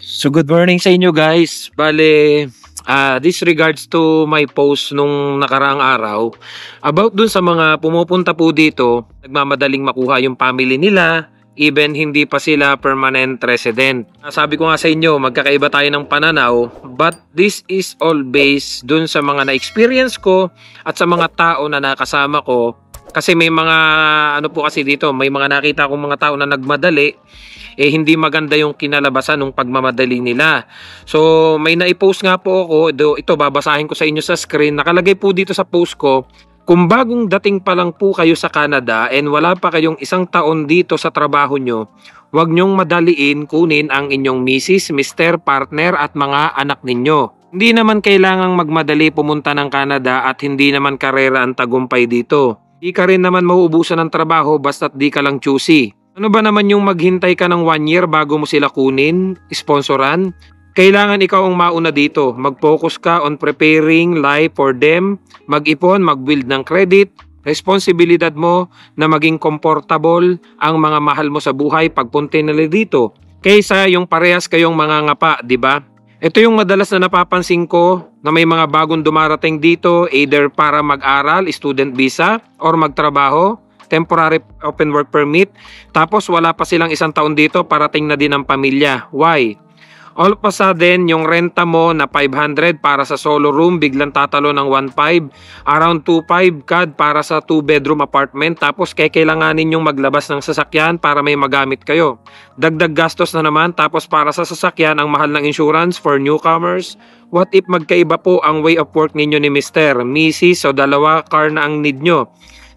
So good morning sa inyo guys. Bale, this regards to my post nung nakaraang araw about dun sa mga pumupunta po dito, nagmamadaling makuha yung family nila, even hindi pa sila permanent resident. Sabi ko nga sa inyo, magkakaiba tayo ng pananaw, but this is all based dun sa mga na-experience ko at sa mga tao na nakasama ko. Kasi may mga ano po kasi dito, may mga nakita kong mga tao na nagmadali, hindi maganda yung kinalabasan ng pagmamadali nila. So may naipost nga po ako, ito babasahin ko sa inyo sa screen. Nakalagay po dito sa post ko, kung bagong dating pa lang po kayo sa Canada and wala pa kayong isang taon dito sa trabaho nyo, huwag nyong madaliin kunin ang inyong misis, mister, partner at mga anak ninyo. Hindi naman kailangang magmadali pumunta ng Canada at hindi naman karera ang tagumpay dito. Di ka rin naman mauubusan ng trabaho basta't di ka lang choosy. Ano ba naman yung maghintay ka ng 1 year bago mo sila kunin, sponsoran? Kailangan ikaw ang mauna dito. Mag-focus ka on preparing life for them, mag-ipon, mag-build ng credit, responsibilidad mo na maging comfortable ang mga mahal mo sa buhay pagpunta nila dito. Kaysa yung parehas kayong mga ngapa, di ba? Ito yung madalas na napapansin ko na may mga bagong dumarating dito either para mag-aral, student visa, or magtrabaho, temporary open work permit, tapos wala pa silang isang taon dito, parating na din ang pamilya. Why? All of a sudden, yung renta mo na 500 para sa solo room, biglang tatalo ng 1.5, around 2.5 CAD para sa 2-bedroom apartment, tapos kailanganin yung maglabas ng sasakyan para may magamit kayo. Dagdag gastos na naman, tapos para sa sasakyan, ang mahal ng insurance for newcomers. What if magkaiba po ang way of work ninyo ni Mr., Mrs. o dalawa car na ang need nyo?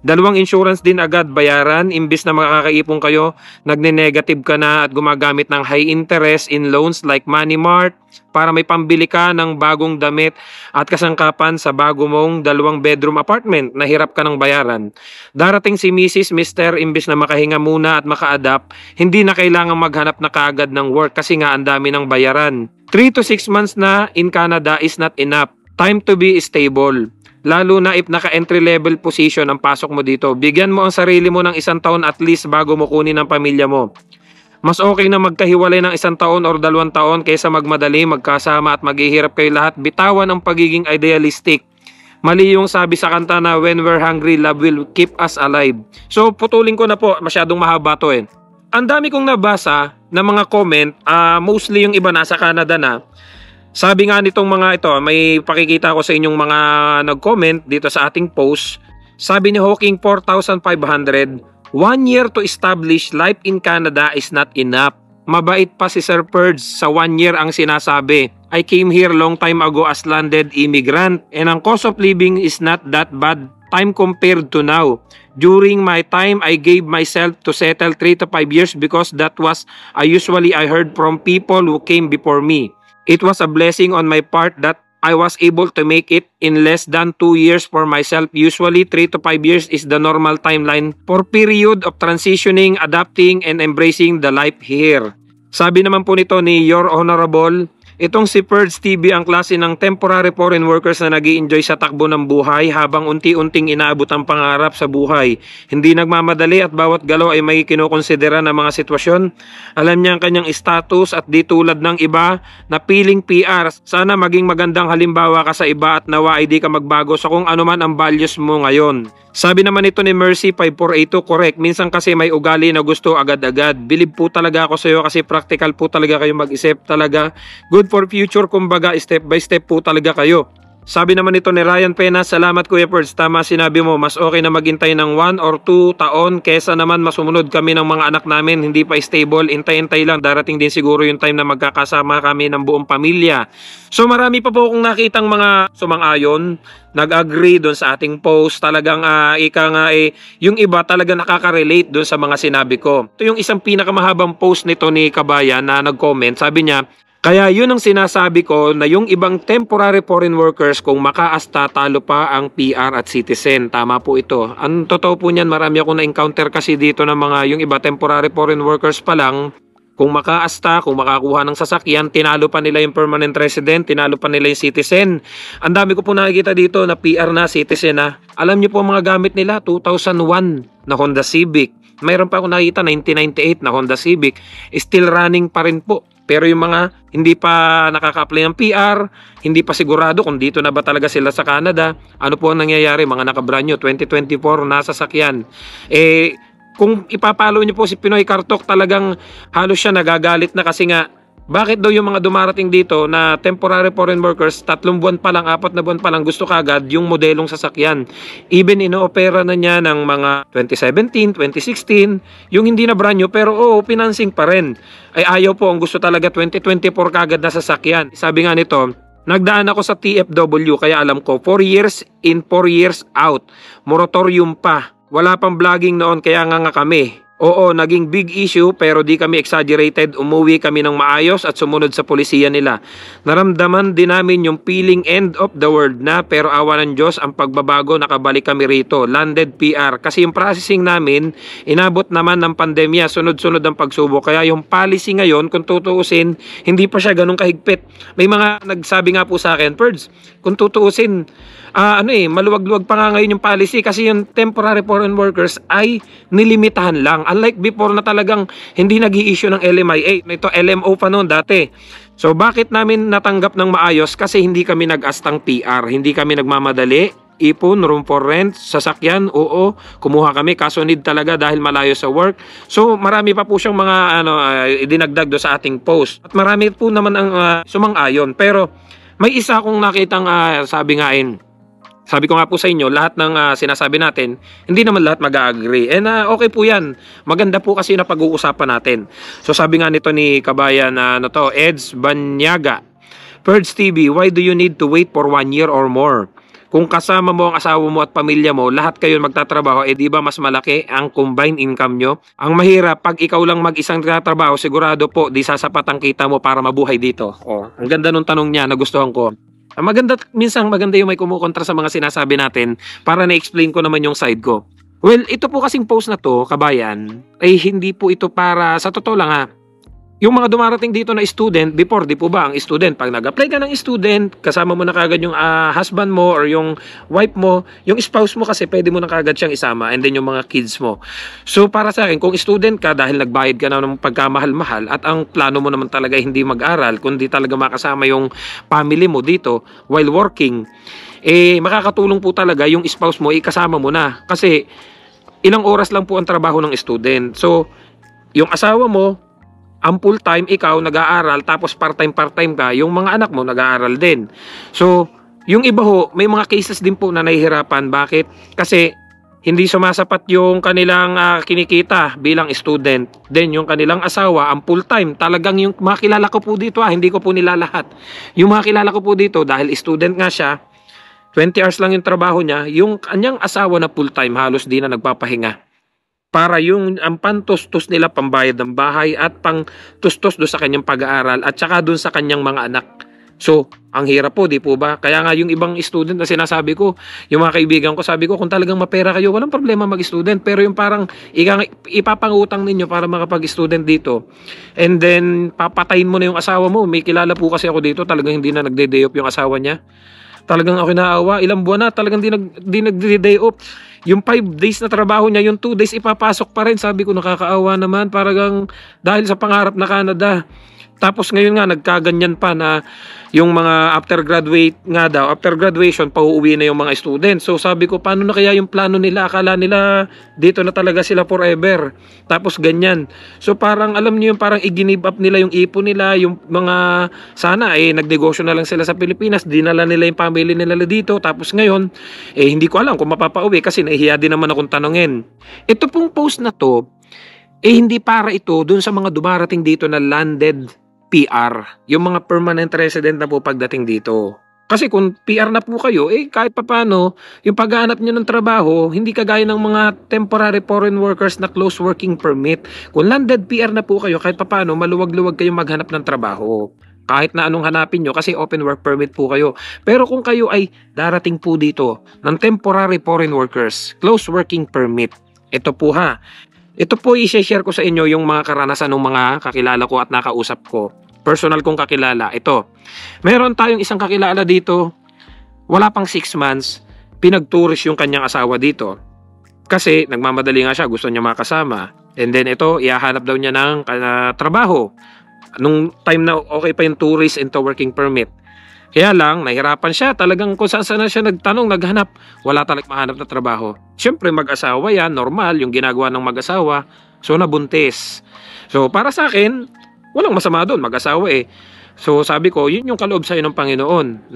Dalawang insurance din agad bayaran, imbis na makakaipon kayo, nagne-negative ka na at gumagamit ng high interest in loans like Money Mart para may pambili ka ng bagong damit at kasangkapan sa bago mong 2-bedroom apartment na hirap ka ng bayaran. Darating si Mrs. Mister, imbis na makahinga muna at maka-adapt, hindi na kailangang maghanap na kaagad ng work kasi nga ang dami ng bayaran. 3 to 6 months na in Canada is not enough. Time to be stable. Lalo na if naka-entry level position ang pasok mo dito. Bigyan mo ang sarili mo ng 1 taon at least bago mo kunin ang pamilya mo. Mas okay na magkahiwalay ng 1 taon or 2 taon kaysa magmadali, magkasama at maghihirap kayo lahat. Bitawan ang pagiging idealistic. Mali yung sabi sa kanta na when we're hungry, love will keep us alive. So putulin ko na po, masyadong mahaba to eh. Ang dami kong nabasa na mga comment, mostly yung iba nasa Canada na. Sabi nga nitong mga ito, may pakikita ko sa inyong mga nag-comment dito sa ating post. Sabi ni Hawking 4,500, 1 year to establish life in Canada is not enough. Mabait pa si Sir Purge sa 1 year ang sinasabi. I came here long time ago as landed immigrant and ang cost of living is not that bad time compared to now. During my time, I gave myself to settle 3 to 5 years because that was usually I heard from people who came before me. It was a blessing on my part that I was able to make it in less than 2 years for myself. Usually 3 to 5 years is the normal timeline for period of transitioning, adapting, and embracing the life here. Sabi naman po nito ni Your Honorable, itong si Purge TV ang klase ng temporary foreign workers na nag-i-enjoy sa takbo ng buhay habang unti-unting inaabot ang pangarap sa buhay. Hindi nagmamadali at bawat galaw ay may kinukonsidera na mga sitwasyon. Alam niya ang kanyang status at di tulad ng iba na piling PR. Sana maging magandang halimbawa ka sa iba at nawa ay di ka magbago sa kung ano man ang values mo ngayon. Sabi naman ito ni Mercy 5482, correct. Minsan kasi may ugali na gusto agad-agad. Believe po talaga ako sa iyo kasi practical po talaga kayo mag-isip talaga. Good for future, kumbaga step by step po talaga kayo. Sabi naman ito ni Ryan Pena, salamat Kuya Purge, tama sinabi mo, mas okay na maghintay ng 1 or 2 taon kesa naman masumunod kami ng mga anak namin, hindi pa stable, intay-intay lang, darating din siguro yung time na magkakasama kami ng buong pamilya. So marami pa po akong nakitang mga sumang-ayon, nag-agree doon sa ating post, talagang yung iba talaga nakaka-relate doon sa mga sinabi ko. Ito yung isang pinakamahabang post nito ni Kabayan na nag-comment, sabi niya, kaya yun ang sinasabi ko na yung ibang temporary foreign workers kung makaasta talo pa ang PR at citizen. Tama po ito. Ang totoo po niyan, marami akong na-encounter kasi dito ng mga yung iba temporary foreign workers pa lang Kung makaasta, kung makakuha ng sasakyan, tinalo pa nila yung permanent resident, tinalo pa nila yung citizen. Ang dami ko po nakikita dito na PR na, citizen na. Alam niyo po mga gamit nila, 2001 na Honda Civic. Mayroon pa ako nakita, 1998 na Honda Civic. Still running pa rin po. Pero yung mga hindi pa nakaka-apply ng PR, hindi pa sigurado kung dito na ba talaga sila sa Canada, ano po ang nangyayari? Mga nakabranyo, 2024 nasa sakyan. Kung ipapalo niyo po si Pinoy Kartok, talagang halos siya nagagalit na kasi nga, bakit daw yung mga dumarating dito na temporary foreign workers, 3 buwan pa lang, 4 na buwan pa lang, gusto kagad yung modelong sasakyan. Even inoopera na niya ng mga 2017, 2016, yung hindi na brand new, pero financing pa rin. Ay ayaw po, ang gusto talaga 2024 kagad na sasakyan. Sabi nga nito, nagdaan ako sa TFW, kaya alam ko, 4 years in, 4 years out. Moratorium pa. Wala pang vlogging noon, kaya nga kami. Oo, naging big issue pero di kami exaggerated. Umuwi kami ng maayos at sumunod sa polisiya nila. Naramdaman din namin yung feeling end of the world na, pero awa ng Diyos ang pagbabago, nakabalik kami rito. Landed PR. Kasi yung processing namin, inabot naman ng pandemya, sunod-sunod ang pagsubok. Kaya yung policy ngayon, kung tutuusin, hindi pa siya ganun kahigpit. May mga nagsabi nga po sa akin, Perds, kung tutuusin, maluwag-luwag pa nga ngayon yung policy kasi yung temporary foreign workers ay nilimitahan lang. Unlike before na talagang hindi nag-i-issue ng LMIA. Ito LMO pa noon dati. So bakit namin natanggap ng maayos? Kasi hindi kami nag-astang PR. Hindi kami nagmamadali. Ipon, room for rent, sasakyan, oo, kumuha kami. Kaso need talaga dahil malayo sa work. So marami pa po siyang mga idinagdag do sa ating post. At marami po naman ang sumang-ayon. Pero may isa akong nakitang sabi ko nga po sa inyo, lahat ng sinasabi natin, hindi naman lahat mag-agree. Okay po yan. Maganda po kasi na pag-uusapan natin. So sabi nga nito ni Kabayan Eds Banyaga, Perds TV, why do you need to wait for 1 year or more? Kung kasama mo ang asawa mo at pamilya mo, lahat kayo magtatrabaho, di ba mas malaki ang combined income nyo? Ang mahirap, pag ikaw lang mag-isang nagtatrabaho, sigurado po, di sasapat ang kita mo para mabuhay dito. Ang ganda nung tanong niya, nagustuhan ko. Minsan maganda yung may kumukontra sa mga sinasabi natin para na-explain ko naman yung side ko. Well, ito po kasing post na to, Kabayan, ay hindi po ito para, sa totoo lang yung mga dumarating dito na student, before, di po ba, ang student, pag nag-apply ka ng student, kasama mo na kagad yung husband mo or yung wife mo, yung spouse mo kasi pwede mo na kagad siyang isama, and then yung mga kids mo. So para sa akin, kung student ka dahil nagbayad ka na ng pagkamahal-mahal at ang plano mo naman talaga hindi mag-aral, kundi talaga makasama yung family mo dito while working, makakatulong po talaga yung spouse mo, kasama mo na. Kasi ilang oras lang po ang trabaho ng student. So yung asawa mo, ang full time, ikaw nag-aaral, tapos part-time ka, yung mga anak mo nag-aaral din. So, yung iba may mga cases din po na nahihirapan. Bakit? Kasi hindi sumasapat yung kanilang kinikita bilang student. Then, yung kanilang asawa, ang full time. Talagang yung mga kilala ko po dito, hindi ko po nilalahat. Yung mga kilala ko po dito, dahil student nga siya, 20 hours lang yung trabaho niya, yung kanyang asawa na full time, halos di na nagpapahinga. Para yung ang pantustos nila pambayad ng bahay at pang tustos do sa kanyang pag-aaral at saka doon sa kanyang mga anak. So, ang hirap po, di po ba? Kaya nga yung ibang student na sinasabi ko, yung mga kaibigan ko, sabi ko, kung talagang mapera kayo, walang problema mag-student. Pero yung parang ipapangutang ninyo para makapag-student dito. And then, papatayin mo na yung asawa mo. May kilala po kasi ako dito, talagang hindi na nagde-day off yung asawa niya. Talagang ako naawa, ilang buwan na, talagang di nagde-day off. Yung 5 days na trabaho niya, yung 2 days ipapasok pa rin. Sabi ko, nakakaawa naman, parang dahil sa pangarap na Canada. Tapos ngayon nga, nagkaganyan pa na yung mga after graduation, pauuwi na yung mga students. So sabi ko, paano na kaya yung plano nila? Akala nila, dito na talaga sila forever. Tapos ganyan. So parang, alam niyo yung parang i-give up nila yung ipon nila, yung mga, sana nagnegosyo na lang sila sa Pilipinas, dinala nila yung family nila dito. Tapos ngayon, hindi ko alam kung mapapauwi kasi nahihiya din naman akong tanungin. Ito pong post na to, hindi para ito dun sa mga dumarating dito na landed PR, yung mga permanent resident na po pagdating dito. Kasi kung PR na po kayo, kahit papano, yung paghahanap nyo ng trabaho, hindi kagaya ng mga temporary foreign workers na close working permit. Kung landed PR na po kayo, kahit papano, maluwag-luwag kayong maghanap ng trabaho. Kahit na anong hanapin nyo, kasi open work permit po kayo. Pero kung kayo ay darating po dito ng temporary foreign workers, close working permit, ito po Ito po i-share ko sa inyo yung mga karanasan ng mga kakilala ko at nakausap ko. Personal kong kakilala. Ito, meron tayong isang kakilala dito, wala pang 6 months, pinag-tourist yung kanyang asawa dito. Kasi nagmamadali nga siya, gusto niya makasama. And then ito, ihahanap daw niya ng trabaho. Nung time na okay pa yung tourist into working permit. Kaya lang, nahirapan siya. Talagang kung saan na siya nagtanong, naghanap. Wala talagang mahanap na trabaho. Siyempre, mag-asawa yan. Normal, yung ginagawa ng mag-asawa. So, nabuntis. So, para sa akin, walang masama doon. Mag-asawa eh. So, sabi ko, yun yung kaloob sa'yo ng Panginoon.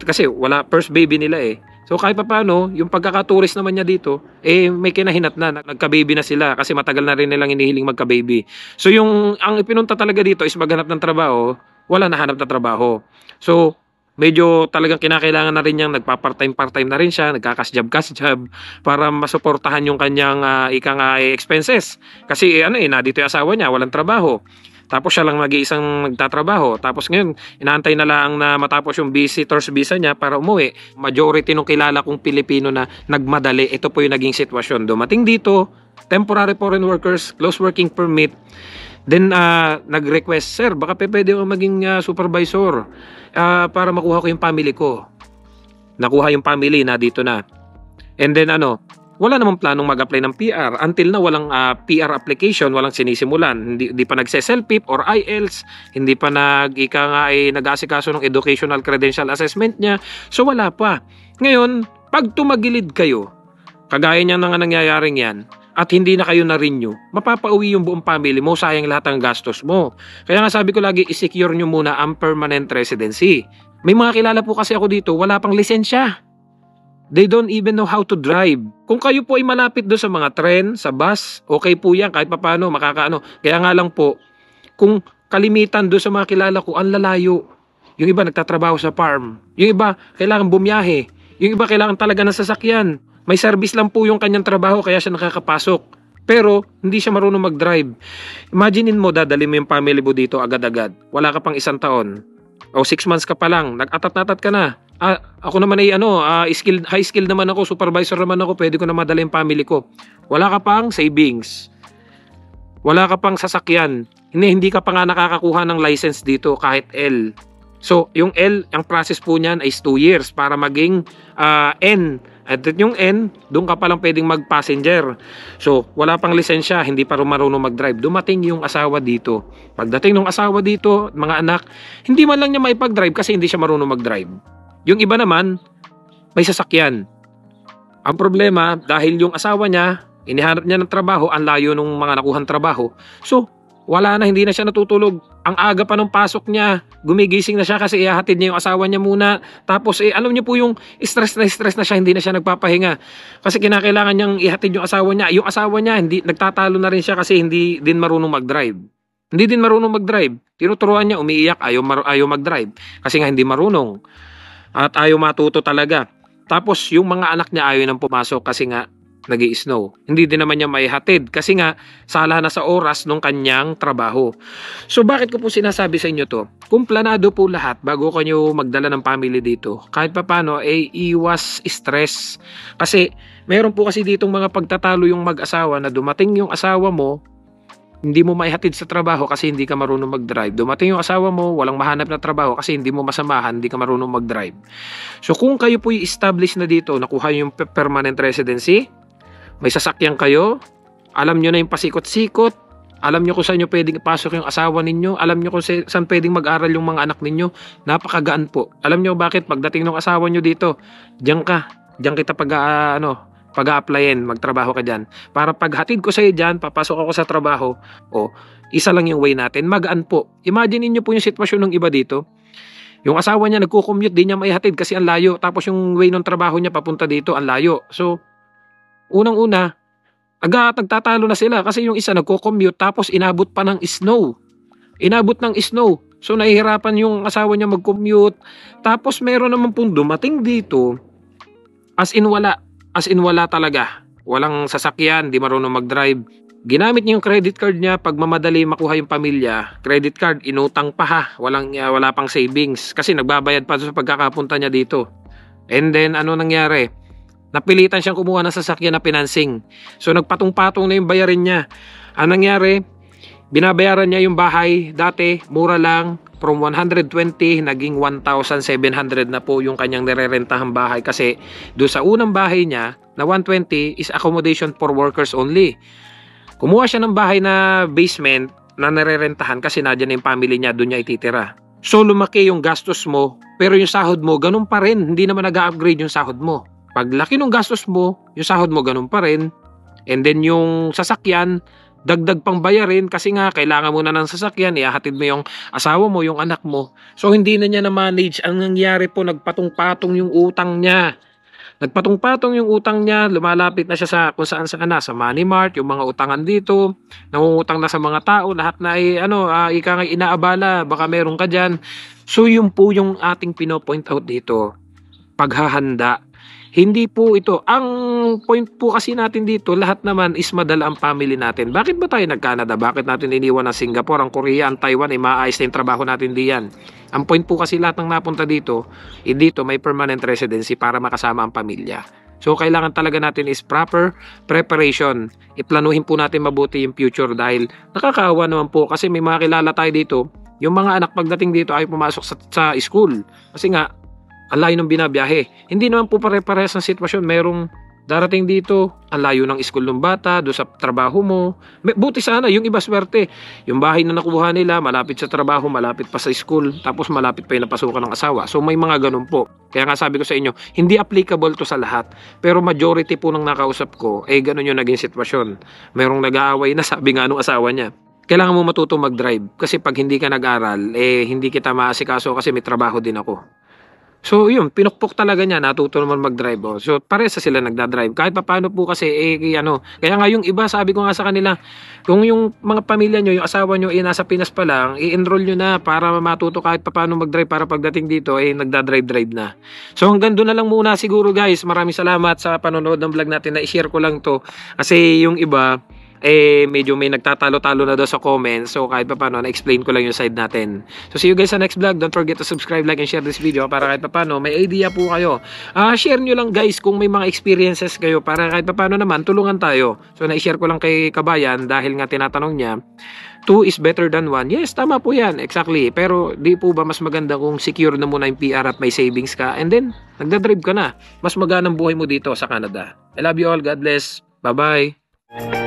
Kasi wala, first baby nila eh. So, kahit pa paano, yung pagkakaturis naman niya dito, may kinahinat na. Nagka-baby na sila kasi matagal na rin nilang inihiling magka-baby. So, ang ipinunta talaga dito is maghanap ng trabaho. Wala nahanap na trabaho. So, medyo talagang kinakailangan na rin niyang nagpa-part-time na rin siya, nagkakas-job para masuportahan yung kanyang expenses. Kasi dito yung asawa niya, walang trabaho. Tapos siya lang nag-iisang nagtatrabaho. Tapos ngayon, inaantay na lang na matapos yung visitors visa niya para umuwi. Majority nung kilala kong Pilipino na nagmadali, ito po yung naging sitwasyon. Dumating dito, temporary foreign workers, close working permit. Then nag-request, sir, baka pwede ako maging supervisor para makuha ko yung family ko. Nakuha yung family na dito na. And then wala namang planong mag-apply ng PR. Until na walang PR application, walang sinisimulan. Hindi pa nagse-self-pip or IELTS, hindi pa nag-aasikaso ng educational credential assessment niya. So wala pa. Ngayon, pag tumagilid kayo, kagaya niya na nga nangyayaring yan, at hindi na kayo na-renew, mapapauwi yung buong family mo, sayang lahat ng gastos mo. Kaya nga sabi ko lagi, i-secure nyo muna ang permanent residency. May mga kilala po kasi ako dito, wala pang lisensya. They don't even know how to drive. Kung kayo po ay malapit doon sa mga tren, sa bus, okay po yan, kahit papaano, makakaano. Kaya nga lang po, kung kalimitan doon sa mga kilala ko, ang lalayo. Yung iba nagtatrabaho sa farm. Yung iba kailangan bumiyahe. Yung iba kailangan talaga ng sasakyan. May service lang po yung kanyang trabaho kaya siya nakakapasok. Pero hindi siya marunong mag-drive. Imaginein mo, dadali mo yung family mo dito agad-agad. Wala ka pang 1 taon. O 6 months ka pa lang, nag-atat-natat ka na. Ako naman ay high skill naman ako, supervisor naman ako, pwede ko na madala yung family ko. Wala ka pang savings. Wala ka pang sasakyan. Hindi ka pa nga nakakakuha ng license dito kahit L. So, yung L, ang process po niyan is 2 years para maging N. At yung N, doon ka palang pwedeng mag-passenger. So, wala pang lisensya, hindi pa marunong mag-drive. Dumating yung asawa dito. Pagdating ng asawa dito, mga anak, hindi man lang niya maipag-drive kasi hindi siya marunong mag-drive. Yung iba naman, may sasakyan. Ang problema, dahil yung asawa niya, inihanap niya ng trabaho, ang layo ng mga nakuhang trabaho. So, wala na, hindi na siya natutulog. Ang aga pa ng pasok niya, gumigising na siya kasi ihahatid niya yung asawa niya muna. Tapos, alam niyo po yung stress na siya, hindi na siya nagpapahinga. Kasi kinakailangan niyang ihatid yung asawa niya. Yung asawa niya, nagtatalo na rin siya kasi hindi din marunong mag-drive. Hindi din marunong mag-drive. Tinuturuan niya, umiiyak, ayaw mag-drive. Kasi nga hindi marunong. At ayaw matuto talaga. Tapos yung mga anak niya ayaw nang pumasok kasi nga nag-i-snow. Hindi din naman niya maihatid kasi nga sala na sa oras ng kanyang trabaho. So bakit ko po sinasabi sa inyo to? Kung planado po lahat bago kayo magdala ng family dito, kahit papano iwas stress. Kasi meron po kasi ditong mga pagtatalo yung mag-asawa na dumating yung asawa mo, hindi mo maihatid sa trabaho kasi hindi ka marunong mag-drive. Dumating yung asawa mo, walang mahanap na trabaho kasi hindi mo masamahan, hindi ka marunong mag-drive. So kung kayo po i-establish na dito, nakuha yung permanent residency, may sasakyan kayo, alam nyo na yung pasikot-sikot, alam nyo kung saan nyo pwedeng ipasok yung asawa ninyo, alam nyo kung saan pwedeng mag-aral yung mga anak ninyo, napakagaan po. Alam nyo bakit? Pagdating ng asawa nyo dito, diyan kita pag-a-applyin, magtrabaho ka dyan. Para paghatid ko sa'yo dyan, papasok ako sa trabaho, isa lang yung way natin, magaan po. Imagine niyo po yung sitwasyon ng iba dito. Yung asawa niya nagko-commute, di niya maihatid kasi ang layo. Tapos yung way ng trabaho niya papunta dito, ang layo. So, unang-una, nagtatalo na sila kasi yung isa nagko-commute tapos inabot pa ng snow. Inabot ng snow. So, nahihirapan yung asawa niya mag-commute. Tapos, meron naman pong dumating dito, as in wala talaga. Walang sasakyan, di marunong mag-drive. Ginamit niya yung credit card niya pag mamadali makuha yung pamilya. Credit card, inutang pa ha. Wala pang savings. Kasi nagbabayad pa sa pagkakapunta niya dito. And then, ano nangyari? Napilitan siyang kumuha ng sasakyan na financing. So nagpatong-patong na yung bayarin niya. Ang nangyari, binabayaran niya yung bahay dati, mura lang, from 120 naging 1,700 na po yung kanyang nirerentahang bahay kasi doon sa unang bahay niya na 120 is accommodation for workers only. Kumuha siya ng bahay na basement na nirerentahan kasi nadyan na yung family niya, doon niya ititira. So lumaki yung gastos mo, pero yung sahod mo ganun pa rin, hindi naman nag-upgrade yung sahod mo. Pag laki ng gastos mo, yung sahod mo ganun pa rin. And then yung sasakyan, dagdag pang bayarin kasi nga kailangan mo na ng sasakyan, ihahatid mo yung asawa mo, yung anak mo. So hindi na niya na-manage. Ang nangyari po, nagpatong-patong yung utang niya. Nagpatong-patong yung utang niya, lumalapit na siya sa kung saan na, sa Money Mart, yung mga utangan dito, nangungutang na sa mga tao, lahat na ika nga inaabala, baka meron ka dyan. So yun po yung ating pinopoint out dito, paghahanda. Hindi po ito. Ang point po kasi natin dito, lahat naman is madala ang family natin. Bakit ba tayo nag-Canada? Bakit natin iniwan ang Singapore, ang Korea, ang Taiwan, maayos na yung trabaho natin diyan? Ang point po kasi lahat ng napunta dito, dito may permanent residency para makasama ang pamilya. So kailangan talaga natin is proper preparation. Iplanuhin po natin mabuti yung future dahil nakakaawa naman po kasi may mga kilala tayo dito. Yung mga anak pagdating dito ay pumasok sa school. Kasi nga, ang layo ng binabiyahe. Hindi naman po pare-parehas ang sitwasyon. Merong darating dito, ang layo ng school ng bata, doon sa trabaho mo. Buti sana, yung iba swerte. Yung bahay na nakuha nila, malapit sa trabaho, malapit pa sa school, tapos malapit pa yung napasukan ng asawa. So may mga ganun po. Kaya nga sabi ko sa inyo, hindi applicable to sa lahat. Pero majority po ng nakausap ko, ganun yung naging sitwasyon. Merong nag-aaway na, sabi nga nung asawa niya, kailangan mo matutong mag-drive. Kasi pag hindi ka nag-aral, hindi kita maasikaso kasi may trabaho din ako. So yun, pinukpok talaga niya, natuto naman mag-drive. Oh. So parehas sila nagda-drive. Kahit paano po kasi, kaya nga yung iba, sabi ko nga sa kanila, kung yung mga pamilya nyo, yung asawa nyo, nasa Pinas pa lang, i-enroll nyo na para matuto kahit paano mag-drive para pagdating dito, nagda-drive na. So hanggang doon na lang muna siguro guys. Maraming salamat sa panonood ng vlog natin, na i-share ko lang to. Kasi yung iba, medyo may nagtatalo-talo na daw sa comments. So kahit paano na-explain ko lang yung side natin. So see you guys sa next vlog. Don't forget to subscribe, like, and share this video para kahit paano may idea po kayo. Share nyo lang guys kung may mga experiences kayo para kahit paano naman tulungan tayo. So na-share ko lang kay Kabayan dahil nga tinatanong niya, 2 is better than 1. Yes, tama po yan. Exactly. Pero di po ba mas maganda kung secure na muna yung PR at may savings ka and then nagdadrive ka na. Mas maganda ang buhay mo dito sa Canada. I love you all. God bless. Bye-bye.